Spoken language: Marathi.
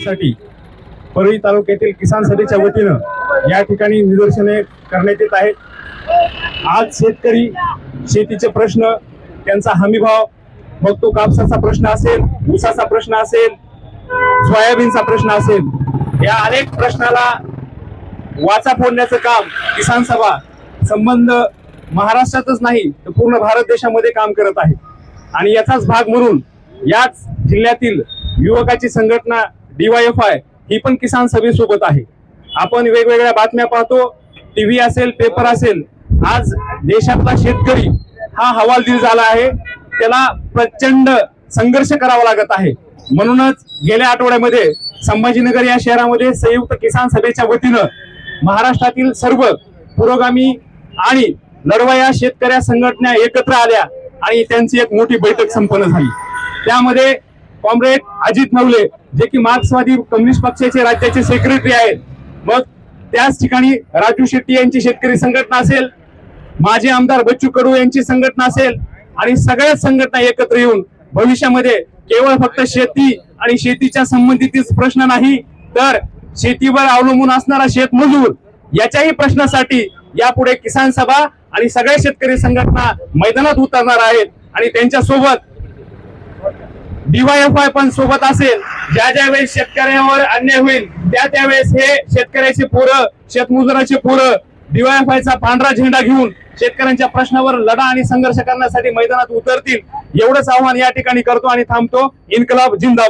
मागणीसाठी परळी तालुक्यातील किसान सभेच्या वतीनं या ठिकाणी निदर्शने करण्यात येत आहेत। आज शेतकरी शेतीचे प्रश्न, त्यांचा हमीभाव, मग तो कापसाचा प्रश्न असेल, ऊसाचा प्रश्न असेल, सोयाबीनचा प्रश्न असेल, या अनेक प्रश्नाला वाचा फोडण्याचं काम किसान सभा संबंध महाराष्ट्रातच नाही तर पूर्ण भारत देशामध्ये काम करत आहे। आणि याचाच भाग म्हणून याच जिल्ह्यातील युवकाची संघटना DYFI ही पण किसान सभेसोबत आहे। आपण वेगवेगळ्या बातम्या पाहतो, टीव्ही असेल, पेपर असेल, आज देशातला शेतकरी हा हवालदिल झाला आहे, त्याला प्रचंड संघर्ष करावा लागत आहे। म्हणूनच गेल्या आठवड्यामध्ये संभाजीनगर या शहरामध्ये संयुक्त किसान सभेच्या वतीनं महाराष्ट्रातील सर्व पुरोगामी आणि लढवय्या शेतकऱ्या संघटना एकत्र आल्या आणि त्यांची एक मोठी बैठक संपन्न झाली। त्यामध्ये कॉम्रेड अजित नवले जे की मार्क्सवादी कम्युनिस्ट पक्षाचे राज्याचे सेक्रेटरी आहेत, मग त्याच ठिकाणी राजू शेट्टी यांची शेतकरी संघटना असेल, माजी आमदार बच्चू कडू यांची संघटना असेल आणि सगळ्याच संघटना एकत्र येऊन भविष्यामध्ये केवळ फक्त शेती आणि शेतीच्या संबंधितच प्रश्न नाही तर शेतीवर अवलंबून असणारा शेतमजूर याच्याही प्रश्नासाठी यापुढे किसान सभा आणि सगळ्या शेतकरी संघटना मैदानात उतरणार आहेत आणि त्यांच्या सोबत DYFI पण सोबत असेल। ज्या वेळेस शेतकऱ्यांवर अन्याय होईल त्यावेळेस हे शेतकऱ्याचे पोरं, शेतमजुराचे पोरं DYFI चा पांढरा झेंडा घेऊन शेतकऱ्यांच्या प्रश्नावर लढा आणि संघर्ष करण्यासाठी मैदानात उतरतील। एवढंच आव्हान या ठिकाणी करतो आणि थांबतो। इन्कलाब जिंदाबाद।